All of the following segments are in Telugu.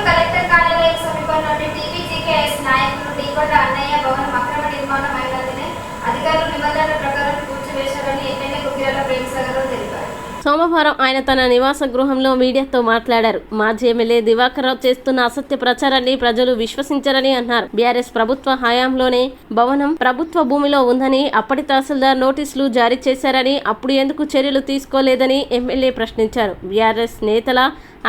కలెక్టర్ కార్యాలయం సమీపంలోని టీబీజీకేఎస్ నాయకులు డీకొండ అన్నయ్య భవనం అక్రమ నిర్మాణం అయినందునే అధికారులు నిబంధనల ప్రకారం కూల్చివేశారని ఎమ్మెల్యే గుగ్గిరాల ప్రేమసాగర్ తెలిపారు. సోమవారం ఆయన తన నివాస గృహంలో మీడియాతో మాట్లాడారు. మాజీ ఎమ్మెల్యే దివాకర్ రావు చేస్తున్న అసత్య ప్రచారాన్ని ప్రజలు విశ్వసించరని అన్నారు. బీఆర్ఎస్ ప్రభుత్వ హయాంలోనే భవనం ప్రభుత్వ భూమిలో ఉందని అప్పటి తహసీల్దార్ నోటీసులు జారీ చేశారని, అప్పుడు ఎందుకు చర్యలు తీసుకోలేదని ఎమ్మెల్యే ప్రశ్నించారు. బీఆర్ఎస్ నేతల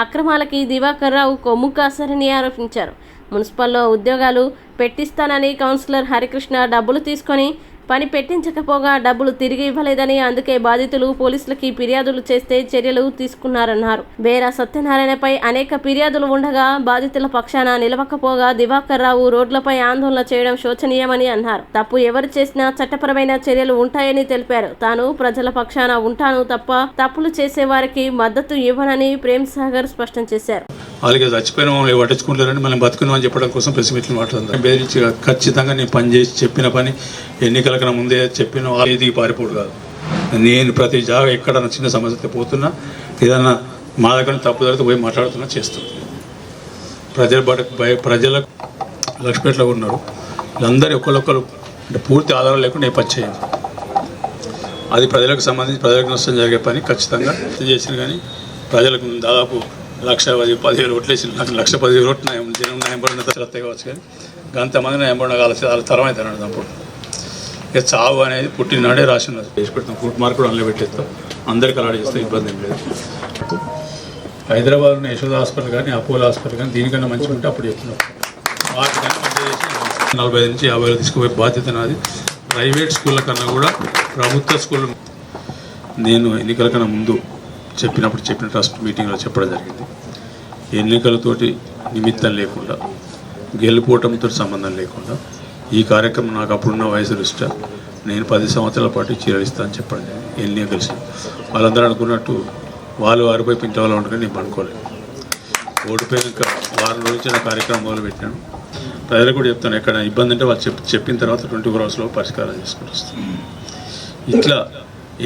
అక్రమాలకి దివాకర్ రావు కొమ్ము కాశారని ఆరోపించారు. మున్సిపల్లో ఉద్యోగాలు పెట్టిస్తానని కౌన్సిలర్ హరికృష్ణ డబ్బులు తీసుకొని పని పెట్టించకపోగా డబ్బులు తిరిగి ఇవ్వలేదని, అందుకే బాధితులు పోలీసులకి ఫిర్యాదులు చేస్తే చర్యలు తీసుకున్నారన్నారు. బేరా సత్యనారాయణపై అనేక ఫిర్యాదులు ఉండగా బాధితుల పక్షాన నిలవకపోగా దివాకర్ రావు రోడ్లపై ఆందోళన చేయడం శోచనీయమని అన్నారు. తప్పు ఎవరు చేసినా చట్టపరమైన చర్యలు ఉంటాయని తెలిపారు. తాను ప్రజల పక్షాన ఉంటాను తప్ప తప్పులు చేసే వారికి మద్దతు ఇవ్వనని ప్రేమసాగర్ స్పష్టం చేశారు. అలాగే చచ్చిపోయిన వాళ్ళు పట్టించుకుంటారని మనం బతుకున్నామని చెప్పడం కోసం ప్రెస్ మీట్లు మాట్లాడుతున్నాం. బెదిరించి ఖచ్చితంగా నేను పని చేసి చెప్పిన పని ఎన్నికల కన్నా ముందే చెప్పిన ఏదికి పారిపోడు కాదు. నేను ప్రతి జాగా ఎక్కడన్నా చిన్న సమస్యతో పోతున్నా, ఏదన్నా మా దగ్గర తప్పు జరిగితే పోయి మాట్లాడుతున్నా చేస్తుంది. ప్రజలకు లక్ష్మీపేటలో ఉన్నారు వీళ్ళందరూ ఒకళ్ళొక్కరు అంటే పూర్తి ఆధారం లేకుండా ఏ పని చేయండి. అది ప్రజలకు సంబంధించి ప్రజలకు నష్టం జరిగే పని ఖచ్చితంగా చేసిన. కానీ ప్రజలకు దాదాపు 1,10,000 ఓట్లు వేసి 1,10,000 ఓట్లు జనం న్యాయపడిన వస్తాయి కావచ్చు. కానీ అంతమంది న్యాయపడిన వాళ్ళ తరం అయితే అన్నాడు అప్పుడు. ఇక చావు అనేది పుట్టినాడే రాసినది వేసి పెడతాం. ఫుడ్ మార్క్ కూడా అందులో పెట్టేస్తాం. అందరికీ అలాట్ చేస్తే ఇబ్బంది ఏం లేదు. హైదరాబాద్లో యశోద హాస్పిటల్ కానీ అపోలో హాస్పిటల్ కానీ దీనికన్నా మంచిగా ఉంటే అప్పుడు చెప్తున్నాం. వాటికన్నా మంచిగా చేసి 45 నుంచి 50 తీసుకుపోయే బాధ్యత నాది. ప్రైవేట్ స్కూళ్ళ కన్నా కూడా ప్రభుత్వ స్కూళ్ళు నేను ఎన్నికల కన్నా ముందు చెప్పిన ట్రస్ట్ మీటింగ్లో చెప్పడం జరిగింది. ఎన్నికలతోటి నిమిత్తం లేకుండా గెలుపోవటంతో సంబంధం లేకుండా ఈ కార్యక్రమం నాకు అప్పుడున్న వయసు దృష్ట్యా నేను 10 సంవత్సరాల పాటు చీరలిస్తా అని చెప్పడం జరిగింది. ఎన్ని కలిసి వాళ్ళందరూ అనుకున్నట్టు వారిపై ఇంటి వాళ్ళు ఉండగానే నేను అనుకోలేదు. ఓడిపోయాక వారం రోజు నా కార్యక్రమం మొదలుపెట్టాను. ప్రజలకు కూడా చెప్తాను, ఎక్కడ ఇబ్బంది అంటే వాళ్ళు చెప్పిన తర్వాత 24 అవర్స్లో పరిష్కారం చేసుకుని వస్తాను. ఇట్లా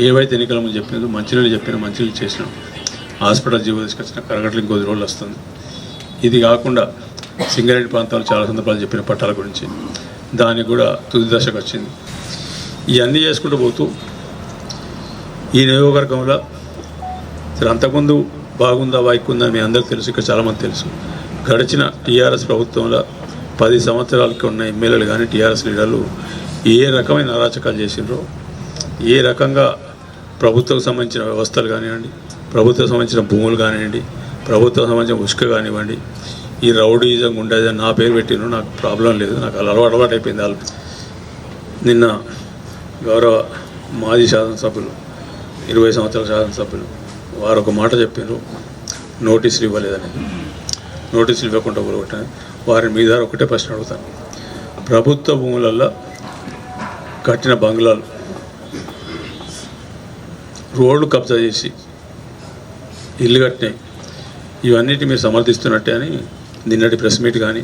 ఏవైతే ఎన్నికల ముందు చెప్పినదో మంచినీళ్ళు చేసినాం. హాస్పిటల్ జీవో తీసుకొచ్చిన కరగట్లు ఇంకో రోజులు వస్తుంది. ఇది కాకుండా సింగరేణి ప్రాంతాలు చాలా సందర్భాలు చెప్పిన పట్టాల గురించి దానికి కూడా తుది దశకు వచ్చింది. ఇవన్నీ చేసుకుంటూ పోతూ ఈ నియోజకవర్గంలో అంతకుముందు బాగుందా వాయికుందా మీ అందరికీ తెలుసు, ఇక్కడ చాలామంది తెలుసు. గడిచిన టీఆర్ఎస్ ప్రభుత్వంలో 10 సంవత్సరాలకి ఉన్న ఎమ్మెల్యేలు కానీ టీఆర్ఎస్ లీడర్లు ఏ రకమైన అరాచకాలు చేసినారో, ఏ రకంగా ప్రభుత్వం సంబంధించిన వ్యవస్థలు కానివ్వండి, ప్రభుత్వం సంబంధించిన భూములు కానివ్వండి, ప్రభుత్వం సంబంధించిన ఉసుక కానివ్వండి, ఈ రౌడీజం ఉండేదని నా పేరు పెట్టిన నాకు ప్రాబ్లం లేదు. నాకు అలా అలవాటు అయిపోయింది. వాళ్ళు నిన్న గౌరవ మాజీ శాసనసభ్యులు 20 సంవత్సరాల శాసనసభ్యులు వారు ఒక మాట చెప్పారు, నోటీసులు ఇవ్వలేదని. నోటీసులు ఇవ్వకుండా ఊరుకుంటాను. వారి మీద ఒకటే ప్రశ్న అడుగుతాను. ప్రభుత్వ భూములలో కట్టిన బంగ్లాలు, రోడ్లు కబ్జా చేసి ఇల్లు కట్టినాయి, ఇవన్నిటి మీరు సమర్థిస్తున్నట్టే అని నిన్నటి ప్రెస్ మీట్ కానీ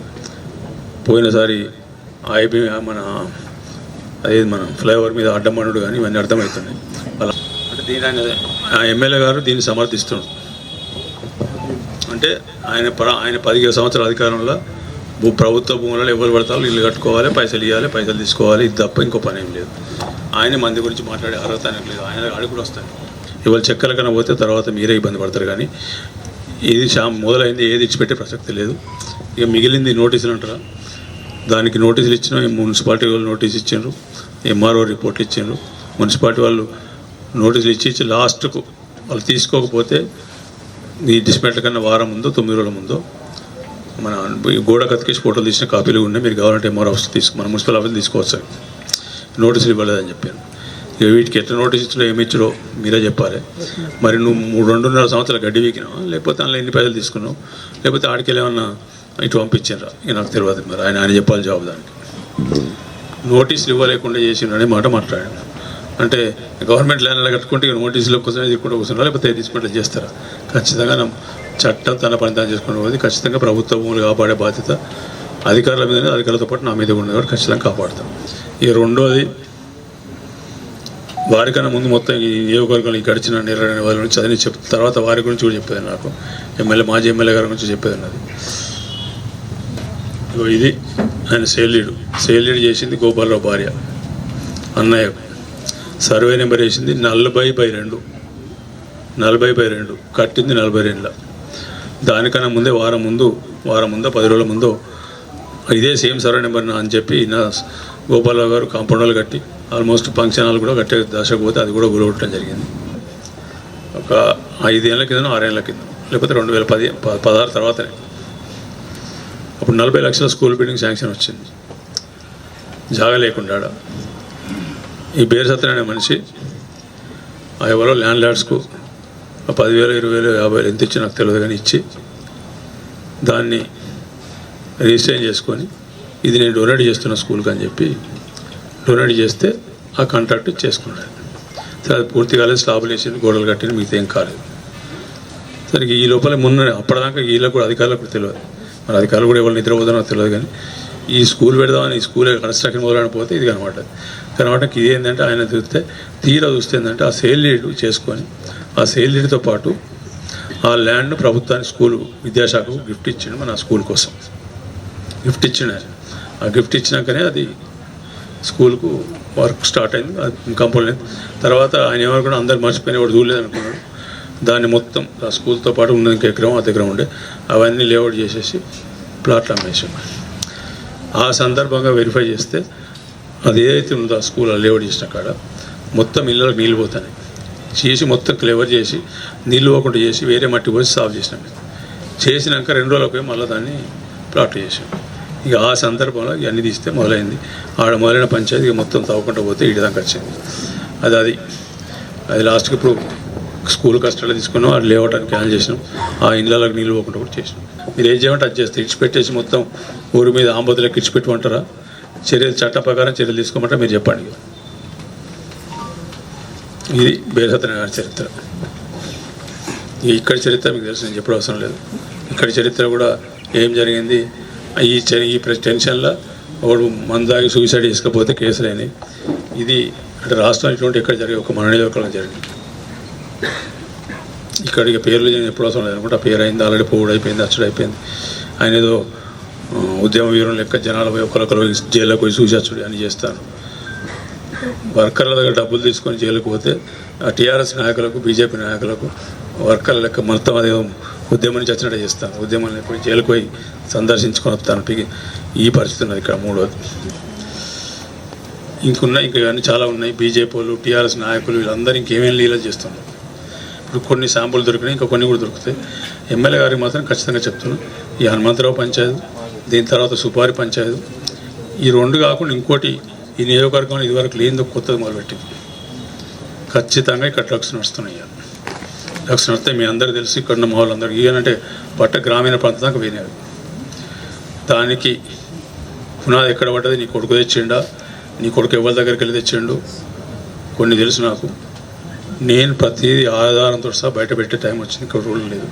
పోయినసారి ఐబీ మన ఫ్లైఓవర్ మీద అడ్డమనుడు కానీ ఇవన్నీ అర్థమవుతున్నాయి. అలా అంటే దీని ఎమ్మెల్యే గారు దీన్ని సమర్థిస్తున్నారు. అంటే ఆయన 15 సంవత్సరాల అధికారంలో ప్రభుత్వ భూములలో ఎవరు పడతారు ఇల్లు కట్టుకోవాలి, పైసలు ఇవ్వాలి, పైసలు తీసుకోవాలి, ఇది తప్ప ఇంకో పని ఏం లేదు. ఆయన మంది గురించి మాట్లాడే అర్హత ఆయనకు లేదు. ఆయన అడుగులు వస్తాయి. ఇవాళ చెక్కల కన్నా పోతే తర్వాత మీరే ఇబ్బంది పడతారు. కానీ ఇది మొదలైంది, ఏది ఇచ్చిపెట్టే ప్రసక్తి లేదు. ఇక మిగిలింది నోటీసులు అంటారా, దానికి నోటీసులు ఇచ్చినా మున్సిపాలిటీ వాళ్ళు నోటీస్ ఇచ్చారు, ఎంఆర్ఓ రిపోర్ట్లు ఇచ్చారు. మున్సిపాలిటీ వాళ్ళు నోటీసులు ఇచ్చి లాస్ట్కు వాళ్ళు తీసుకోకపోతే ఈ డిస్మెంట్ల కన్నా వారం ముందో 9 రోజుల ముందో మన గోడ కతికేసి ఫోటోలు తీసిన కాపీలు ఉన్నాయి, మీరు కావాలంటే ఎంఆర్ఓ ఆఫీస్ మన మున్సిపల్ ఆఫీస్ తీసుకోవచ్చు. నోటీసులు ఇవ్వలేదని చెప్పాను. ఇక వీటికి ఎట్లా నోటీస్ ఇచ్చడో ఏమి ఇచ్చడో మీరే చెప్పాలి. మరి నువ్వు 2.5 సంవత్సరాలు గడ్డి వీకినావు, లేకపోతే అందులో ఎన్ని పైసలు తీసుకున్నావు, లేకపోతే ఆడికెళ్ళి ఏమన్నా ఇటు పంపించారా, ఇక నాకు తెలియదు. మరి ఆయన చెప్పాలి జవాబు దానికి. నోటీసులు ఇవ్వలేకుండా చేసిండనే మాట మాట్లాడాను. అంటే గవర్నమెంట్ ల్యాండ్లో కట్టుకుంటే ఇక నోటీసుల కోసమే తీసుకుంటూ కూర్చున్నారా, లేకపోతే తీసుకుంటే చేస్తారా? ఖచ్చితంగా చట్టం తన పని తాను చేసుకుంటూ పోతుంది. ఖచ్చితంగా ప్రభుత్వ భూములు కాపాడే బాధ్యత అధికారుల మీద, అధికారులతో పాటు నా మీద ఉన్నది కూడా ఖచ్చితంగా కాపాడుతాం. ఇక రెండోది, వారికన్నా ముందు మొత్తం ఈ నియోజకవర్గంలో గడిచిన నిర్ణయం వాళ్ళ నుంచి చదివి తర్వాత వారి గురించి కూడా చెప్పేది నాకు. మాజీ ఎమ్మెల్యే గారి గురించి చెప్పేది ఉన్నది. ఇది ఆయన సేల్లీడు చేసింది గోపాలరావు భార్య అన్నయ్య. సర్వే నెంబర్ వేసింది 40/2 కట్టింది 42. దానికన్నా ముందే వారం ముందో 10 రోజుల ముందో ఇదే సేమ్ సర్వే నెంబర్ అని చెప్పి నా గోపాలరావు గారు కాంపౌండ్ వాళ్ళు కట్టి ఆల్మోస్ట్ ఫంక్షన్ హాల్ కూడా కట్టే దశకు పోతే అది కూడా గురగొట్టడం జరిగింది. ఒక 5 ఏళ్ళ కింద 6 ఏళ్ళ కింద లేకపోతే 2016 తర్వాతనే. అప్పుడు 40 లక్షల స్కూల్ బిల్డింగ్ శాంక్షన్ వచ్చింది. జాగా లేకుండా ఈ బేరసత్ర అనే మనిషి ఆ ఎవరో ల్యాండ్ లార్డ్స్కు 10,000, 20,000, 50,000 ఎంత ఇచ్చి నాకు తెలియదు కానీ ఇచ్చి దాన్ని రిజిస్టర్ చేసుకొని ఇది నేను డొనేట్ చేస్తున్న స్కూల్కి అని చెప్పి డొనేట్ చేస్తే ఆ కాంట్రాక్ట్ చేసుకున్నాడు. సరే అది పూర్తి కాలేదు, స్లాబులు వేసింది, గోడలు కట్టింది, మిగతా ఏం కాలేదు. సరే ఈ లోపల అప్పటిదాకా వీళ్ళకు కూడా అధికారులకు కూడా తెలియదు, మరి అధికారులు కూడా ఎవరు నిద్రపోతానో తెలియదు. కానీ ఈ స్కూల్ పెడదామని ఈ స్కూల్ కన్స్ట్రక్షన్ మొదలైపోతే ఇది కనబడటం ఇది ఏంటంటే ఆయన చూస్తే ఏంటంటే ఆ సేల్ డీడ్ చేసుకొని ఆ సేల్ డీడ్తో పాటు ఆ ల్యాండ్ను ప్రభుత్వానికి స్కూల్ విద్యాశాఖకు గిఫ్ట్ ఇచ్చిండు. మన స్కూల్ కోసం గిఫ్ట్ ఇచ్చిండు. ఆ గిఫ్ట్ ఇచ్చినాకనే అది స్కూల్కు వర్క్ స్టార్ట్ అయింది, అది కంపౌండ్ అయింది. తర్వాత ఆయన ఏమనుకున్నా అందరు మర్చిపోయిన వాడు చూడలేదు అనుకున్నాడు. దాన్ని మొత్తం ఆ స్కూల్తో పాటు ఉన్నది ఇంకా ఎకరం ఆ దగ్గర ఉండే అవన్నీ లేఅవుట్ చేసేసి ప్లాట్లు అమ్మేసాం. ఆ సందర్భంగా వెరిఫై చేస్తే అది ఏదైతే ఉందో ఆ స్కూల్ లేఅవుట్ చేసిన కాడ మొత్తం ఇళ్ళకి నీళ్ళు పోతాయి చేసి మొత్తం క్లెవర్ చేసి నీళ్ళు పోకుండా చేసి వేరే మట్టి పోసి సాఫ్ చేసినాం. చేసినాక 2 రోజులకు మళ్ళీ దాన్ని ప్లాట్లు చేసాం. ఇక ఆ సందర్భంలో ఇవన్నీ తీస్తే మొదలైంది. ఆడ మొదలైన పంచాయతీ మొత్తం తవ్వకుండా పోతే ఇటుదాకా వచ్చింది. అది లాస్ట్కి ఇప్పుడు స్కూల్ కష్టాలు తీసుకున్నాం, అది లేవటానికి క్యాన్సిల్ చేసినాం. ఆ ఇళ్ళకి నీళ్ళు పోకుండా కూడా చేసినాం. మీరు ఏం చేయమంటే అది చేస్తే ఇడిచిపెట్టేసి మొత్తం ఊరి మీద ఆంబోతులకు ఇడిచిపెట్టమంటారా? చట్ట ప్రకారం చర్యలు తీసుకోమంటారా మీరు చెప్పండి. ఇది బేరసత్యనారాయణ గారి చరిత్ర. ఇక్కడ చరిత్ర మీకు తెలుసు, నేను చెప్పడం అవసరం లేదు. ఇక్కడ చరిత్ర కూడా ఏం జరిగింది, ఈ టెన్షన్లో ఒకడు మందాగి సూసైడ్ చేసుకపోతే కేసులైనవి. ఇది అంటే రాష్ట్రం ఇటువంటి ఎక్కడ జరిగే ఒక మన నియోజకవర్గంలో జరిగింది. ఇక్కడికి పేర్లు ఎప్పుడు అవసరం లేదు అనుకుంటే ఆ పేరు అయింది, ఆల్రెడీ పోవుడు అయిపోయింది, అచ్చుడు అయిపోయింది. ఆయన ఏదో ఉద్యమ వీరులు లెక్క జనాలు పోయి ఒకరికొకరు జైల్లోకి పోయి సూచచ్చుడు అని చేస్తాను. వర్కర్ల దగ్గర డబ్బులు తీసుకొని జైలుకు పోతే ఆ టీఆర్ఎస్ నాయకులకు బీజేపీ నాయకులకు వర్కర్ల లెక్క మొత్తం అదే ఉద్యమం నుంచి వచ్చినట్టు చేస్తాను. ఉద్యమం పోయి జైలుకు పోయి సందర్శించుకొని వస్తాను. ఈ పరిస్థితి ఉన్నది ఇక్కడ. మూడోది ఇంకా ఇవన్నీ చాలా ఉన్నాయి. బీజేపీ వాళ్ళు టీఆర్ఎస్ నాయకులు వీళ్ళందరూ ఇంకేమేమి లీలలు చేస్తున్నారు. ఇప్పుడు కొన్ని శాంపుల్ దొరికినాయి, ఇంకా కొన్ని కూడా దొరుకుతాయి. ఎమ్మెల్యే గారికి మాత్రం ఖచ్చితంగా చెప్తున్నాను, ఈ హనుమంతరావు పంచాయతీ, దీని తర్వాత సుపారి పంచాయతీ, ఈ 2 కాకుండా ఇంకోటి ఈ నియోజకవర్గంలో ఇదివరకు లేనిదో కొత్తది మొదలుపెట్టింది. ఖచ్చితంగా ఇక్కడ డ్రగ్స్ నడుస్తున్నాయి. డ్రగ్స్ నడితే మీ అందరూ తెలిసి ఇక్కడ ఉన్న మా వాళ్ళందరూ ఇవనంటే పట్ట గ్రామీణ ప్రాంతం దాకా పోయినవి. దానికి పునాది ఎక్కడ పడ్డది, నీ కొడుకు తెచ్చిండా, నీ కొడుకు ఎవరి దగ్గరికి వెళ్ళి తెచ్చిండు, కొన్ని తెలుసు నాకు. నేను ప్రతిదీ ఆధారంతో సహా బయట పెట్టే టైం వచ్చింది. ఇక్కడ రూల్ లేదు.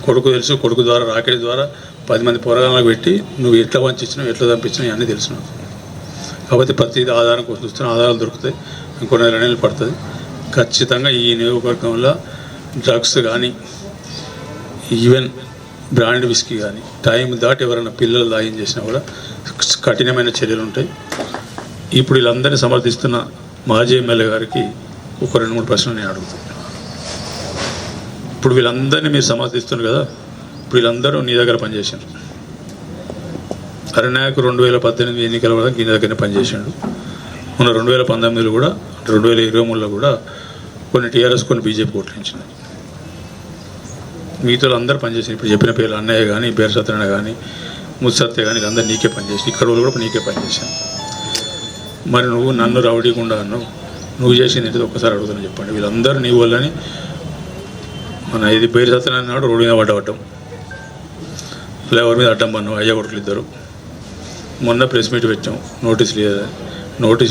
కొడుకు తెలుసు, కొడుకు ద్వారా రాకెట్ ద్వారా 10 మంది పొరగాళ్ళకు పెట్టి నువ్వు ఎట్లా పంచిచ్చినావు, ఎట్లా పంపించినావు అన్నీ తెలుసు నాకు. కాబట్టి ప్రతిదీ ఆధారం కోసం చూస్తున్న ఆధారాలు దొరుకుతాయి. ఇంకొన్ని 2 నెలలు పడుతుంది. ఖచ్చితంగా ఈ నియోజకవర్గంలో డ్రగ్స్ కానీ ఈవెన్ బ్రాండ్ విస్కీ కానీ టైం దాటి ఎవరైనా పిల్లలు లాగిన్ చేసినా కూడా కఠినమైన చర్యలు ఉంటాయి. ఇప్పుడు వీళ్ళందరినీ సమర్థిస్తున్న మాజీ ఎమ్మెల్యే గారికి ఒక 2-3 ప్రశ్నలు నేను అడుగుతాను. ఇప్పుడు వీళ్ళందరినీ మీరు సమర్థిస్తున్నారు కదా, ఇప్పుడు వీళ్ళందరూ నీ దగ్గర పనిచేశారు. అరణ్యాకు 2018 ఎన్నికల వరకు నీ దగ్గరనే పనిచేశాడు. మొన్న 2019లో కూడా 2023లో కూడా కొన్ని టీఆర్ఎస్ కొన్ని బీజేపీ ఓట్లించినాయి. మిగతా అందరూ పనిచేసారు. ఇప్పుడు చెప్పిన పేర్లు అన్నయ్య కానీ బేరసత్యనారాయణ కానీ ముత్సత్య కానీ అందరూ నీకే పనిచేసి, ఇక్కడ వాళ్ళు కూడా నీకే పనిచేశాను. మరి నువ్వు నన్ను రౌడీకుండా అన్నావు, నువ్వు చేసింది ఏంటిది ఒక్కసారి అడుగుతాను చెప్పండి. వీళ్ళందరూ నీ వాళ్ళని మన ఇది బేరసత్యనారాయణ నాడు రోడ్డు మీద పడ్డవటం, ఫ్లేవర్ మీద అడ్డం పన్నావు, అయ్య కొడుకులు ఇద్దరు. మొన్న ప్రెస్ మీట్ పెట్టాం, నోటీస్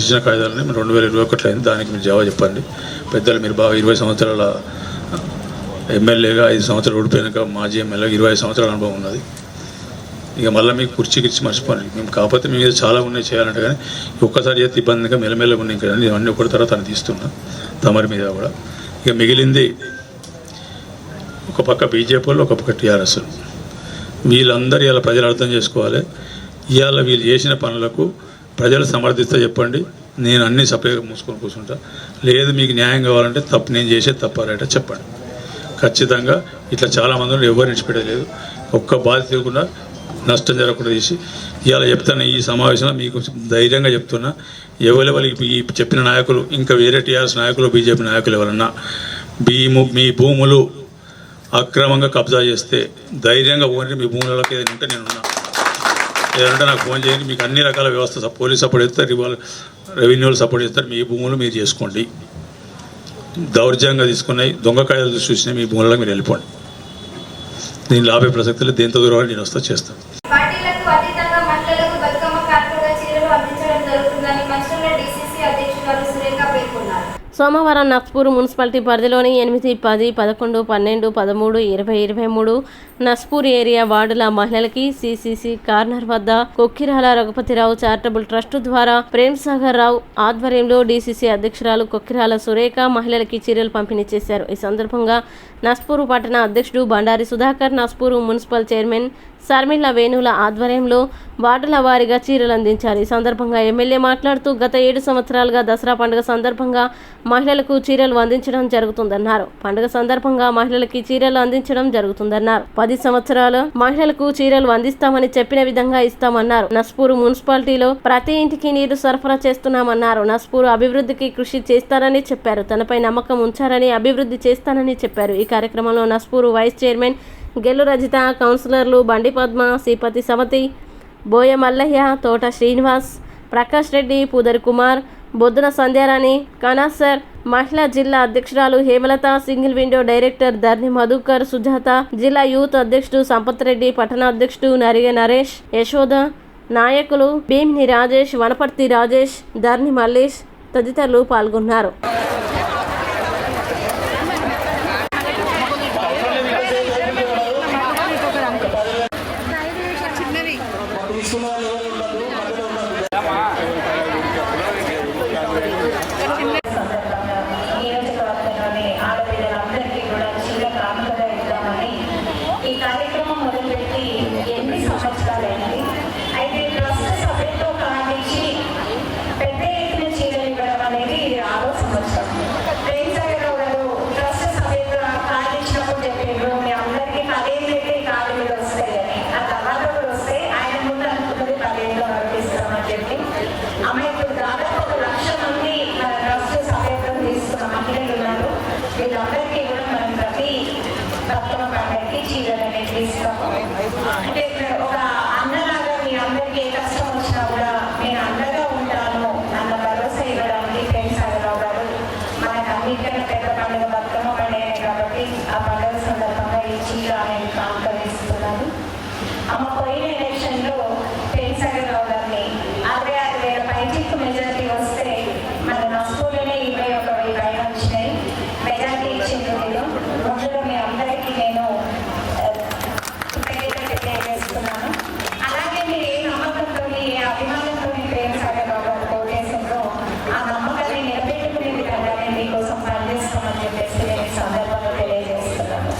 ఇచ్చిన కాయిదాలని 2021 అయింది. దానికి మీరు జవాబు చెప్పండి. పెద్దలు మీరు బాగా 20 సంవత్సరాల ఎమ్మెల్యేగా 5 సంవత్సరాలు ఓడిపోయాక మాజీ ఎమ్మెల్యేగా 25 సంవత్సరాల అనుభవం ఉన్నది. ఇక మళ్ళీ మీకు కుర్చీకిచ్చి మర్చిపోండి. మేము కాకపోతే మీ మీద చాలా ఉన్నాయి చేయాలంటే, కానీ ఒక్కసారి చేస్తే ఇబ్బందిగా మెల్లమెల్లగా ఉన్నాయి. ఇక్కడ అన్నీ ఒకటి తర్వాత తను తీస్తున్నా తమరి మీద కూడా. ఇక మిగిలింది ఒక పక్క బీజేపీ వాళ్ళు, ఒక పక్క టీఆర్ఎస్. వీళ్ళందరూ ఇలా ప్రజలు అర్థం చేసుకోవాలి. ఇవాళ వీళ్ళు చేసిన పనులకు ప్రజలు సమర్థిస్తే చెప్పండి, నేను అన్నీ సపరేట్గా మూసుకొని కూర్చుంటా. లేదు మీకు న్యాయం కావాలంటే తప్పు, నేను చేసేది తప్పారట చెప్పండి. ఖచ్చితంగా ఇట్లా చాలామంది ఎవరు విడిచిపెట్టలేదు. ఒక్క బాధ తీయకుండా నష్టం జరగకుండా చేసి ఇవాళ చెప్తాను. ఈ సమావేశంలో మీకు ధైర్యంగా చెప్తున్నా, ఎవరెవరికి ఈ చెప్పిన నాయకులు, ఇంకా వేరే టీఆర్ఎస్ నాయకులు, బీజేపీ నాయకులు ఎవరన్నా మీ భూములు అక్రమంగా కబ్జా చేస్తే ధైర్యంగా పోనీ, మీ భూములకి ఏదైనా ఉంటే నేనున్నా, ఏదంటే నాకు ఫోన్ చేయండి. మీకు అన్ని రకాల వ్యవస్థ, పోలీస్ సపోర్ట్ చేస్తారు, రెవెన్యూలు సపోర్ట్ చేస్తారు. మీ భూములు మీరు చేసుకోండి. దౌర్జన్యంగా తీసుకున్నాయి, దొంగ కాయలు చూసినాయి, మీ భూములలో మీరు వెళ్ళిపోండి. నేను లాభే ప్రసక్తులు దేంతో దూరం నేను వస్తా చేస్తాను. పార్టీలకు అతీతంగా మహిళలకు బతుకమ్మ కానుకగా చీరలు అందించడం జరుగుతుందని మంచిర్యాల డీసీసీ అధ్యక్షురాలు సురేఖ పేర్కొన్నారు. సోమవారం నస్పూర్ మున్సిపాలిటీ పరిధిలోని 8, 10, 11, 12, 13, 20, 23 నస్పూర్ ఏరియా వార్డుల మహిళలకి సిసిసి కార్నర్ వద్ద కొక్కిరాల రఘుపతిరావు చారిటబుల్ ట్రస్ట్ ద్వారా ప్రేమ్ సాగర్ రావు ఆధ్వర్యంలో డీసీసీ అధ్యక్షురాలు కొక్కిరాల సురేఖ మహిళలకి చీరలు పంపిణీ చేశారు. ఈ సందర్భంగా నస్పూరు పట్టణ అధ్యక్షుడు బండారి సుధాకర్, నస్పూరు మున్సిపల్ చైర్మన్ శర్మిల వేణుల ఆధ్వర్యంలో వార్డుల వారీగా చీరలు అందించారు. ఈ సందర్భంగా ఎమ్మెల్యే మాట్లాడుతూ గత 7 సంవత్సరాలుగా దసరా పండుగ సందర్భంగా మహిళలకు చీరలు అందించడం జరుగుతుందన్నారు. పండుగ సందర్భంగా మహిళలకి చీరలు అందించడం జరుగుతుందన్నారు. 10 సంవత్సరాలు మహిళలకు చీరలు అందిస్తామని చెప్పిన విధంగా ఇస్తామన్నారు. నస్పూరు మున్సిపాలిటీలో ప్రతి ఇంటికి నీరు సరఫరా చేస్తున్నామన్నారు. నస్పూరు అభివృద్ధికి కృషి చేస్తారని చెప్పారు. తనపై నమ్మకం ఉంచారని అభివృద్ధి చేస్తానని చెప్పారు. ఈ కార్యక్రమంలో నస్పూరు వైస్ చైర్మన్ గెల్లు రజిత, కౌన్సిలర్లు బండి పద్మ, శ్రీపతి సమతి, బోయ మల్లయ్య, తోట శ్రీనివాస్, ప్రకాష్ రెడ్డి, పూదరి కుమార్, బొద్దున సంధ్యారాణి, కనాసర్, మహిళా జిల్లా అధ్యక్షురాలు Hemalatha, single window director Dharni Madhukar, Sujatha, జిల్లా యూత్ అధ్యక్షుడు సంపత్ రెడ్డి, పట్టణ అధ్యక్షుడు నరిగే నరేష్, యశోద, నాయకులు భీమిని రాజేష్, వనపర్తి రాజేష్, ధర్ని మల్లేష్ తదితరులు పాల్గొన్నారు. అంటే ఒక అన్నలాగా మీ అందరికీ ఏ కష్టం వచ్చినా కూడా నేను అండగా ఉంటాను అన్న భరోసా ఇవ్వడానికి ప్రేమ్ సాగర్ రావు గారు మనకు అన్నిటికన్నా పెద్ద పండుగ బతుకమ్మ పండుగనే కాబట్టి ఆ పండుగ సందర్భంగా ఈ చీర అనేది కానుకరిస్తున్నాను. అమ్మ పోయిన ఎలక్షన్లో ప్రేమ్ సాగర్ రావు గారిని 66,000 పైచిక్కు మెజారిటీ వస్తే మన నస్పూర్లోనే 21,000 పైన వచ్చినాయి. మెజారిటీ ఇచ్చింది మీరు ముందుగా మీ అందరికీ నేను తెలియజేస్తున్నాను. అలాగే మీరు ఏ నమ్మకంతో ఏ అభిమానంతో ప్రేమ్ సాగర్ రావు గారు కోటేశ్వరంలో ఆ నమ్మకాన్ని నిలబెట్టుకునే విధంగా నేను మీకోసం పనిచేస్తామని చెప్పేసి నేను ఈ సందర్భంగా తెలియజేస్తున్నాను.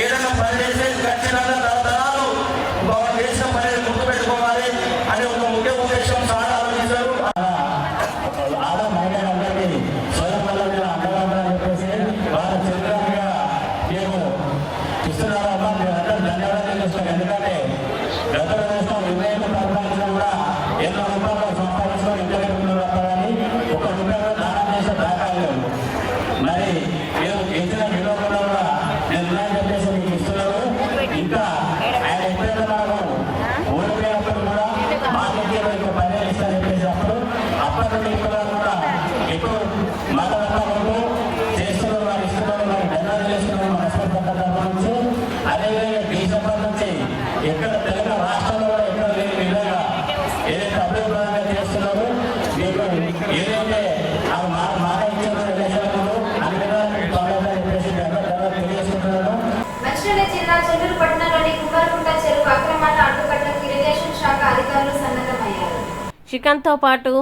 ఏదైనా పని చేస్తే ఖచ్చితంగా తరతరాలు దేశం అనేది గుర్తుపెట్టి తరఫు నుంచి, అదేవిధంగా డిసెంబర్ నుంచి ఎక్కడ తెలంగాణ రాష్ట్రంలో కూడా ఎక్కడ లేని విధంగా ఏదైతే అభివృద్ధి చేస్తున్నారో మీకు ఏదైతే మాట ఇచ్చిన రిలేషన్లు అన్ని విధాలు చెప్పేసి తెలియజేసుకుంటున్నాను. మంచిర్యాల జిల్లా చెన్నూరు పట్టణంలోని కుమ్మరికుంట చెరువు అక్రమాల అడ్డుకట్టకు ఇరిగేషన్ శాఖ అధికారులు సన్నద్ధమయ్యారు. చికన్తో పాటు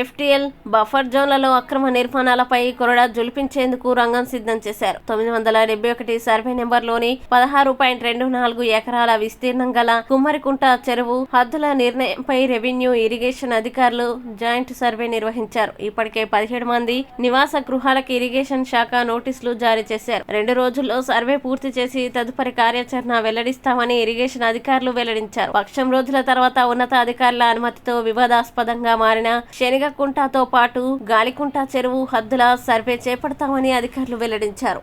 FTL బఫర్ జోన్లలో అక్రమ నిర్మాణాలపై కొరడా జులిపించేందుకు రంగం సిద్ధం చేశారు. 971 సర్వే నెంబర్లోని 16.24 ఎకరాల విస్తీర్ణం గల కుమ్మరికుంట చెరువు హద్దుల నిర్ణయంపై రెవెన్యూ, ఇరిగేషన్ అధికారులు జాయింట్ సర్వే నిర్వహించారు. ఇప్పటికే 17 మంది నివాస గృహాలకు ఇరిగేషన్ శాఖ నోటీసులు జారీ చేశారు. 2 రోజుల్లో సర్వే పూర్తి చేసి తదుపరి కార్యాచరణ వెల్లడిస్తామని ఇరిగేషన్ అధికారులు వెల్లడించారు. పక్షం రోజుల తర్వాత ఉన్నతాధికారుల అనుమతితో వివాదాస్పదంగా మారిన శనిగకుంటతో పాటు గాలికుంట చెరువు హద్దుల సర్వే చేపడతామని అధికారులు వెల్లడించారు.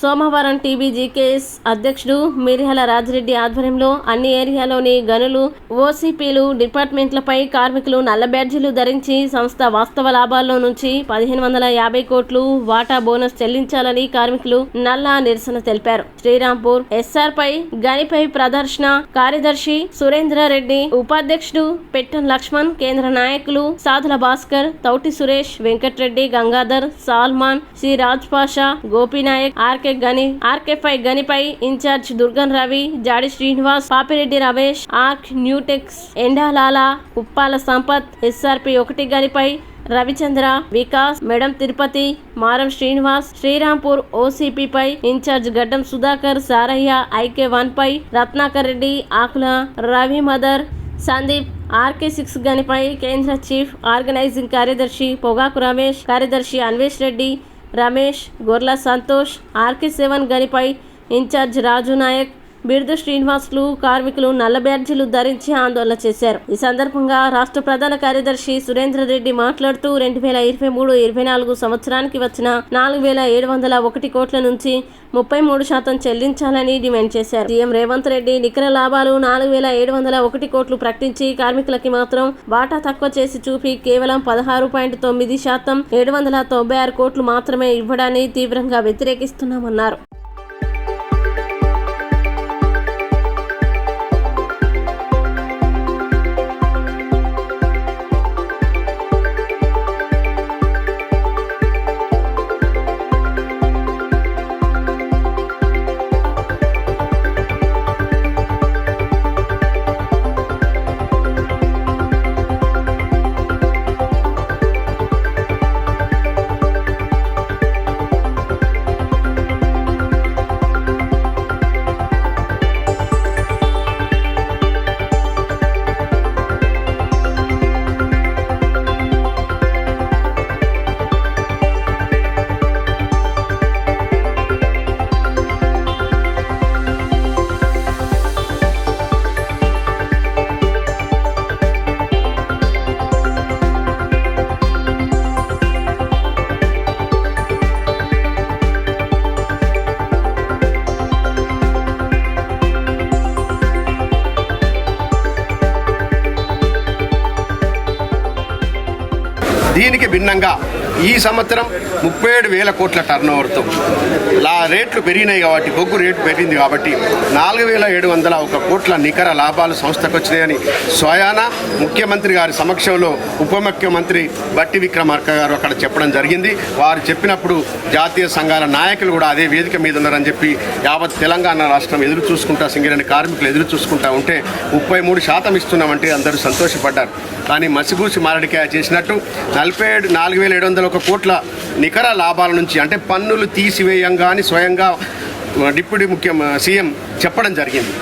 సోమవారం టీబీజీకేఎస్ అధ్యక్షుడు మిర్యాల రాజిరెడ్డి ఆధ్వర్యంలో అన్ని ఏరియాలోని గనులు, ఓసీపీలు, డిపార్ట్మెంట్లపై కార్మికులు నల్ల బ్యాడ్జీలు ధరించి సంస్థ వాస్తవ లాభాల్లో నుంచి 1550 కోట్లు వాటా బోనస్ చెల్లించాలని కార్మికులు నల్ల నిరసన తెలిపారు. శ్రీరాంపూర్ ఎస్ఆర్ పై గనిపై ప్రదర్శన కార్యదర్శి సురేంద్రారెడ్డి, ఉపాధ్యక్షుడు పెట్టం లక్ష్మణ్, కేంద్ర నాయకులు సాధుల భాస్కర్, తౌటి సురేష్, వెంకట్రెడ్డి, గంగాధర్, సాల్మాన్, శ్రీ రాజ్ పాషా, గోపీనాయక్, ఆర్కే5 గనిపై ఇన్ఛార్జ్ దుర్గన్ రవి, జాడి శ్రీనివాస్, పాపిరెడ్డి రమేష్, ఆర్క్ న్యూటెక్స్ ఎండాలాల, ఉప్పాల సంపత్, SRP 1 గనిపై రవిచంద్ర, వికాస్, మేడం తిరుపతి, మారం శ్రీనివాస్, శ్రీరాంపూర్ ఓసీపీపై ఇన్ఛార్జ్ గడ్డం సుధాకర్, సారయ్య, IK1 పై రత్నాకర్ రెడ్డి, ఆకుల రవి, మదర్, సందీప్, RK6 గనిపై కేంద్ర చీఫ్ ఆర్గనైజింగ్ కార్యదర్శి పొగాకు రమేష్, కార్యదర్శి అన్వేష్ రెడ్డి, రమేష్, గొర్ల సంతోష్, RK7 గనిపై ఇన్ఛార్జ్ రాజు నాయక్, బిర్దు శ్రీనివాసులు కార్మికులు నల్ల బ్యాడ్జీలు ధరించి ఆందోళన చేశారు. ఈ సందర్భంగా రాష్ట్ర ప్రధాన కార్యదర్శి సురేంద్రరెడ్డి మాట్లాడుతూ 2023-24 సంవత్సరానికి వచ్చిన 4701 కోట్ల నుంచి 33% చెల్లించాలని డిమాండ్ చేశారు. సీఎం రేవంత్ రెడ్డి నికర లాభాలు 4701 కోట్లు ప్రకటించి కార్మికులకి మాత్రం వాటా తక్కువ చేసి చూపి కేవలం 16.9% 796 కోట్లు మాత్రమే ఇవ్వడాన్ని తీవ్రంగా వ్యతిరేకిస్తున్నామన్నారు. దీనికి భిన్నంగా ఈ సంవత్సరం 37,000 కోట్ల టర్నోవర్తో రేట్లు పెరిగినాయి కాబట్టి, బొగ్గు రేటు పెరిగింది కాబట్టి 4,701 కోట్ల నికర లాభాలు సంస్థకు వచ్చినాయని స్వయాన ముఖ్యమంత్రి గారి సమక్షంలో ఉప ముఖ్యమంత్రి బట్టి విక్రమార్క గారు అక్కడ చెప్పడం జరిగింది. వారు చెప్పినప్పుడు జాతీయ సంఘాల నాయకులు కూడా అదే వేదిక మీద ఉన్నారని చెప్పి యావత్ తెలంగాణ రాష్ట్రం ఎదురు చూసుకుంటా, సింగరేణి కార్మికులు ఎదురు చూసుకుంటా ఉంటే 33% ఇస్తున్నామంటే అందరూ సంతోషపడ్డారు. కానీ మసిబూసి మారడికాయ చేసినట్టు 4,701 కోట్ల నికర లాభాల నుంచి అంటే పన్నులు తీసివేయంగాని స్వయంగా డిప్యూటీ సీఎం చెప్పడం జరిగింది.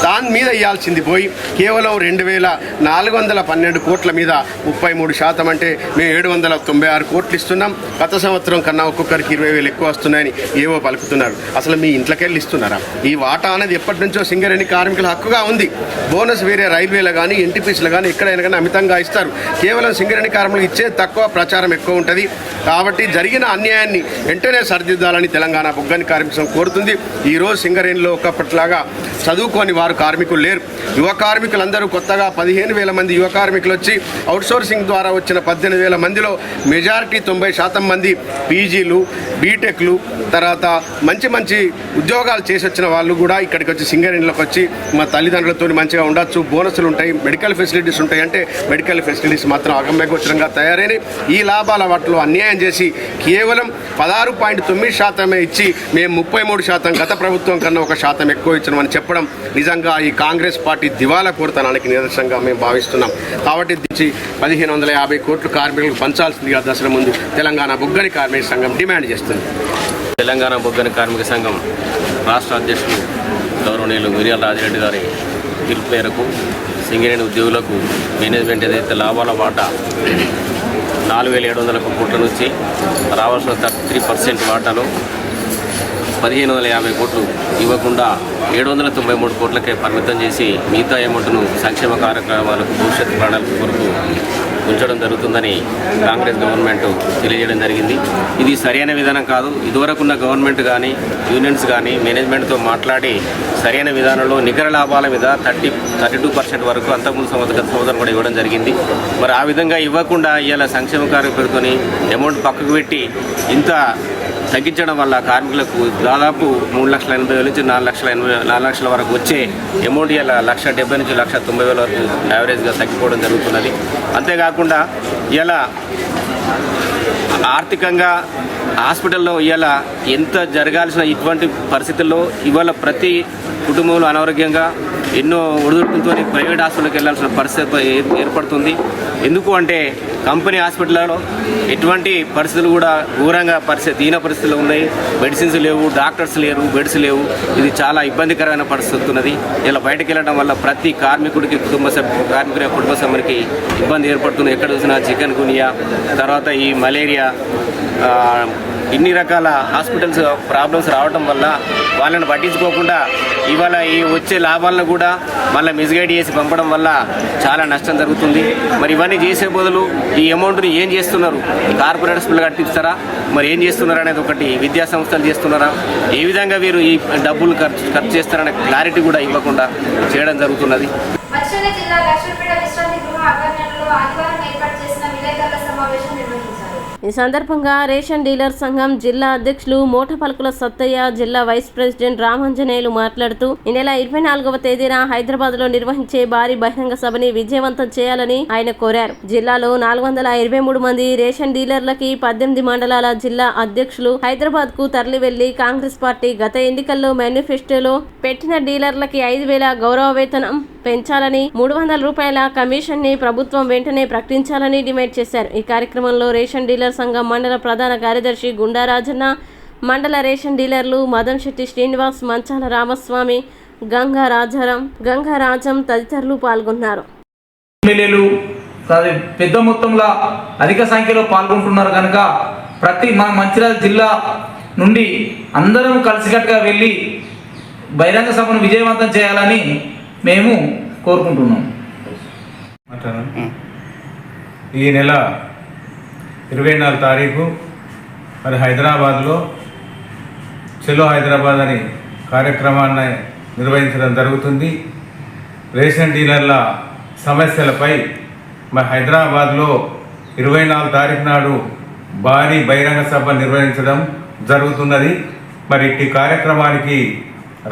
దాని మీద ఇవ్వాల్సింది పోయి కేవలం 2,412 కోట్ల మీద 33% అంటే మేము 796 కోట్లు ఇస్తున్నాం. గత సంవత్సరం కన్నా ఒక్కొక్కరికి 20,000 ఎక్కువ వస్తున్నాయని ఏవో పలుకుతున్నారు. అసలు మీ ఇంట్లోకెళ్ళి ఇస్తున్నారా? ఈ వాటా అనేది ఎప్పటి నుంచో సింగరేణి కార్మికుల హక్కుగా ఉంది. బోనస్ వేరే రైల్వేలో కానీ ఎన్టీపీసీలో కానీ ఎక్కడైనా కానీ అమితంగా ఇస్తారు. కేవలం సింగరేణి కార్మికులకు ఇచ్చే తక్కువ, ప్రచారం ఎక్కువ ఉంటుంది. కాబట్టి జరిగిన అన్యాయాన్ని వెంటనే సరిదిద్దాలని తెలంగాణ బొగ్గని కార్మిక సంఘం కోరుతుంది. ఈరోజు సింగరేణిలో ఒకప్పటిలాగా చదువుకొని వారు కార్మికులు లేరు. యువ కార్మికులందరూ కొత్తగా 15,000 మంది యువ కార్మికులు వచ్చి అవుట్సోర్సింగ్ ద్వారా వచ్చిన 18,000 మందిలో మెజారిటీ 90% మంది పీజీలు, బీటెక్లు, తర్వాత మంచి మంచి ఉద్యోగాలు చేసి వచ్చిన వాళ్ళు కూడా ఇక్కడికి వచ్చి సింగరేణిలోకి వచ్చి మా తల్లిదండ్రులతో మంచిగా ఉండొచ్చు, బోనస్లు ఉంటాయి, మెడికల్ ఫెసిలిటీస్ ఉంటాయి. అంటే మెడికల్ ఫెసిలిటీస్ మాత్రం అగమ్యగోచరంగా తయారైనవి. ఈ లాభాల వాటిలో అన్యాయం చేసి కేవలం 16.9% ఇచ్చి మేము 33% గత ప్రభుత్వం కన్నా 1% ఎక్కువ ఇచ్చినామని చెప్పడం నిజంగా ఈ కాంగ్రెస్ పార్టీ దివాలా కోరుతనానికి నిదర్శనంగా మేము భావిస్తున్నాం. కాబట్టి 1,550 కోట్లు కార్మికులకు పంచాల్సిందిగా దసరా ముందు తెలంగాణ బొగ్గని కార్మిక సంఘం డిమాండ్ చేస్తుంది. తెలంగాణ బొగ్గని కార్మిక సంఘం రాష్ట్ర అధ్యక్షులు గౌరవనీయులు మిర్యాల రాజిరెడ్డి గారి పిలుపు మేరకు సింగరేణి ఉద్యోగులకు మేనేజ్మెంట్ ఏదైతే లాభాల వాటా 4,700 కోట్ల నుంచి రావాల్సిన 33% వాటాను 1,550 కోట్లు ఇవ్వకుండా 793 కోట్లకే పరిమితం చేసి మిగతా అమౌంట్ను సంక్షేమ కార్యక్రమాలకు, భవిష్యత్ ప్రణాళిక కొరకు ఉంచడం జరుగుతుందని కాంగ్రెస్ గవర్నమెంట్ తెలియజేయడం జరిగింది. ఇది సరైన విధానం కాదు. ఇదివరకున్న గవర్నమెంట్ కానీ యూనియన్స్ కానీ మేనేజ్మెంట్తో మాట్లాడి సరైన విధానంలో నికర లాభాల మీద 32% వరకు అంతకుముందు సంవత్సరం కూడా ఇవ్వడం జరిగింది. మరి ఆ విధంగా ఇవ్వకుండా ఇవాళ సంక్షేమ కార్యక్రమాన్ని అమౌంట్ పక్కకు పెట్టి ఇంత తగ్గించడం వల్ల కార్మికులకు దాదాపు 3,80,000 నుంచి 4 లక్షల వరకు వచ్చే అమౌంట్ ఇలా 1,70,000 నుంచి 1,90,000 వరకు యావరేజ్గా తగ్గిపోవడం జరుగుతున్నది. అంతేకాకుండా ఇలా ఆర్థికంగా హాస్పిటల్లో ఇవాళ ఎంత జరగాల్సిన ఇటువంటి పరిస్థితుల్లో ఇవాళ ప్రతి కుటుంబంలో అనారోగ్యంగా ఎన్నో ఒడిదుడుకులతో ప్రైవేట్ హాస్పిటల్కి వెళ్ళాల్సిన పరిస్థితి ఏర్పడుతుంది. ఎందుకు అంటే కంపెనీ హాస్పిటల్లో ఎటువంటి పరిస్థితులు కూడా ఘోరంగా దీన పరిస్థితులు ఉన్నాయి. మెడిసిన్స్ లేవు, డాక్టర్స్ లేరు, బెడ్స్ లేవు. ఇది చాలా ఇబ్బందికరమైన పరిస్థితి ఉన్నది. ఇలా బయటకు వెళ్ళడం వల్ల ప్రతి కార్మికుడికి కార్మికుడి కుటుంబ సభ్యునికి ఇబ్బంది ఏర్పడుతుంది. ఎక్కడ చూసినా చికెన్ గునియా, తర్వాత ఈ మలేరియా, ఇన్ని రకాల హాస్పిటల్స్ ప్రాబ్లమ్స్ రావడం వల్ల వాళ్ళని పట్టించుకోకుండా ఇవాళ ఈ వచ్చే లాభాలను కూడా మళ్ళీ మిస్గైడ్ చేసి పంపడం వల్ల చాలా నష్టం జరుగుతుంది. మరి ఇవన్నీ చేసే బదులు ఈ అమౌంట్ని ఏం చేస్తున్నారు? కార్పొరేట్ హాస్పిటల్ కట్టిస్తారా? మరి ఏం చేస్తున్నారు అనేది ఒకటి విద్యా సంస్థలు చేస్తున్నారా? ఏ విధంగా వీరు ఈ డబ్బులు ఖర్చు చేస్తారనే క్లారిటీ కూడా ఇవ్వకుండా చేయడం జరుగుతున్నది. మంచిర్యాల జిల్లా లక్ష్మీపేట విశ్రాంతి గృహ ఆవరణలో ఆదివారం ఏర్పాటు చేసిన విలేకరుల సమావేశం నిర్వహించారు. ఈ సందర్భంగా రేషన్ డీలర్ సంఘం జిల్లా అధ్యక్షులు మోటపల్కుల సత్తయ్య, జిల్లా వైస్ ప్రెసిడెంట్ రామాంజనేయులు మాట్లాడుతూ ఈ నెల 24వ తేదీన హైదరాబాద్ లో నిర్వహించే భారీ బహిరంగ సభని విజయవంతం చేయాలని ఆయన కోరారు. జిల్లాలో 423 మంది రేషన్ డీలర్లకి 18 మండలాల జిల్లా అధ్యక్షులు హైదరాబాద్ కు తరలి వెళ్లి కాంగ్రెస్ పార్టీ గత ఎన్నికల్లో మేనిఫెస్టోలో పెట్టిన డీలర్లకి 5,000 గౌరవ వేతనం పెంచాలని, 300 రూపాయల కమిషన్ ని ప్రభుత్వం వెంటనే ప్రకటించాలని డిమాండ్ చేశారు. ఈ కార్యక్రమంలో రేషన్ డీలర్ సంఘం మండల ప్రధాన కార్యదర్శి గుండారాజన్న, మండల రేషన్ డీలర్లు మదన్ శెట్టి శ్రీనివాస్, మంచాల రామస్వామి, గంగారాజం తదితరులు పాల్గొన్నారు. ఎమ్మెల్యేలు పెద్ద మొత్తంలో అధిక సంఖ్యలో పాల్గొంటున్నారు కనుక మన మంచిర్యాల జిల్లా నుండి అందరం కలిసికట్టుగా వెళ్ళి బహిరంగ సభను విజయవంతం చేయాలని మేము కోరుకుంటున్నాం. ఈ నెల 24 తారీఖు మరి హైదరాబాద్లో చెలో హైదరాబాద్ అని కార్యక్రమాన్ని నిర్వహించడం జరుగుతుంది. రేషన్ డీలర్ల సమస్యలపై మరి హైదరాబాద్లో 24 తారీఖు నాడు భారీ బహిరంగ సభ నిర్వహించడం జరుగుతున్నది. మరి ఈ కార్యక్రమానికి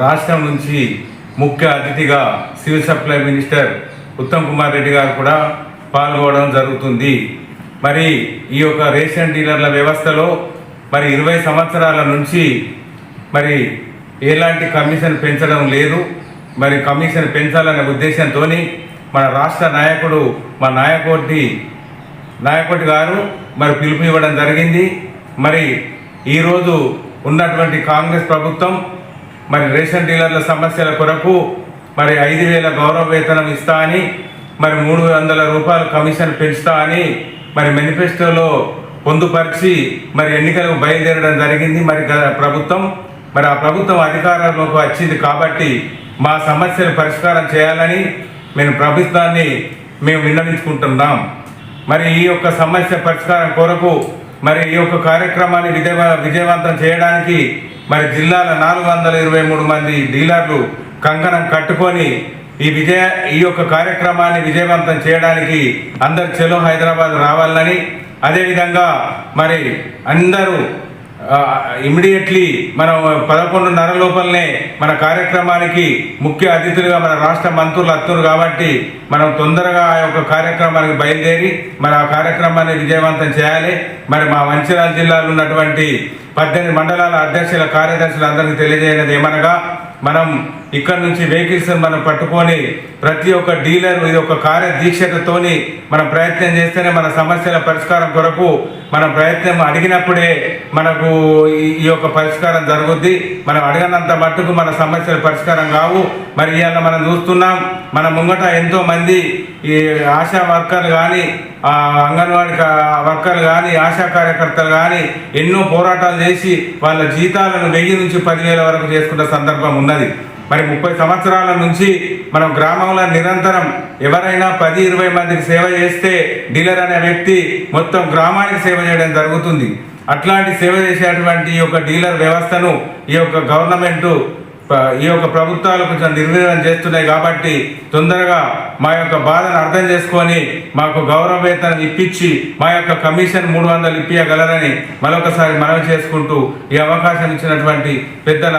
రాష్ట్రం నుంచి ముఖ్య అతిథిగా civil supply minister Uttam Kumar Reddy గారు కూడా పాల్గొనడం జరుగుతుంది. మరి ఈ యొక్క రేషన్ డీలర్ల వ్యవస్థలో మరి 20 సంవత్సరాల నుంచి మరి ఎలాంటి కమిషన్ పెంచడం లేదు. మరి కమిషన్ పెంచాలనే ఉద్దేశంతో మన రాష్ట్ర నాయకుడు మా నాయకుడి గారు మరి పిలుపు ఇవ్వడం జరిగింది. మరి ఈరోజు ఉన్నటువంటి కాంగ్రెస్ ప్రభుత్వం మరి రేషన్ డీలర్ల సమస్యల కొరకు మరి 5,000 గౌరవ వేతనం ఇస్తా అని, మరి 300 రూపాయలు కమిషన్ పెంచుతా అని మరి మేనిఫెస్టోలో పొందుపరిచి మరి ఎన్నికలకు బయలుదేరడం జరిగింది. మరి ఆ ప్రభుత్వం అధికారంలోకి వచ్చింది కాబట్టి మా సమస్యలు పరిష్కారం చేయాలని ప్రభుత్వాన్ని విన్నవించుకుంటున్నాం. మరి ఈ యొక్క సమస్య పరిష్కారం కొరకు మరి ఈ యొక్క కార్యక్రమాన్ని విజయవంతం చేయడానికి మరి జిల్లాల 423 మంది డీలర్లు కంకణం కట్టుకొని ఈ యొక్క కార్యక్రమాన్ని విజయవంతం చేయడానికి అందరు చెలో హైదరాబాద్ రావాలని, అదేవిధంగా మరి అందరూ ఇమ్మీడియట్లీ మనం 11:30 లోపలనే మన కార్యక్రమానికి ముఖ్య అతిథులుగా మన రాష్ట్ర మంత్రులు వస్తున్నారు కాబట్టి మనం తొందరగా ఆ యొక్క కార్యక్రమానికి బయలుదేరి మరి ఆ కార్యక్రమాన్ని విజయవంతం చేయాలి. మరి మా మంచిర్యాల జిల్లాలో ఉన్నటువంటి 18 మండలాల అధ్యక్షుల కార్యదర్శులు అందరికీ తెలియజేయనది ఏమనగా, మనం ఇక్కడ నుంచి వెహికల్స్ మనం పట్టుకొని ప్రతి ఒక్క డీలర్ ఇది ఒక కార్యదీక్షతతోని మనం ప్రయత్నం చేస్తేనే మన సమస్యల పరిష్కారం కొరకు మన ప్రయత్నం అడిగినప్పుడే మనకు ఈ యొక్క పరిష్కారం జరుగుద్ది. మనం అడిగినంత మట్టుకు మన సమస్యల పరిష్కారం కావు. మరి ఇవాళ మనం చూస్తున్నాం, మన ముంగట ఎంతో మంది ఈ ఆశా వర్కర్లు కానీ, అంగన్వాడీ వర్కర్లు కానీ, ఆశా కార్యకర్తలు కానీ ఎన్నో పోరాటాలు చేసి వాళ్ళ జీతాలను 1000 నుంచి 10,000 వరకు చేసుకున్న సందర్భం ఉన్నది. మరి 30 సంవత్సరాల నుంచి మనం గ్రామంలో నిరంతరం ఎవరైనా 10-20 మందికి సేవ చేస్తే డీలర్ అనే వ్యక్తి మొత్తం గ్రామానికి సేవ చేయడం జరుగుతుంది. అట్లాంటి సేవ చేసేటువంటి ఈ యొక్క డీలర్ వ్యవస్థను ఈ యొక్క గవర్నమెంట్ ఈ యొక్క ప్రభుత్వాలు కొంచెం నిర్వీర్యం చేస్తున్నాయి. కాబట్టి తొందరగా మా యొక్క బాధను అర్థం చేసుకొని మాకు గౌరవ వేతనం ఇప్పించి మా యొక్క కమిషన్ 300 ఇప్పించగలరని మరొకసారి మనవి చేసుకుంటూ ఈ అవకాశం ఇచ్చినటువంటి పెద్దల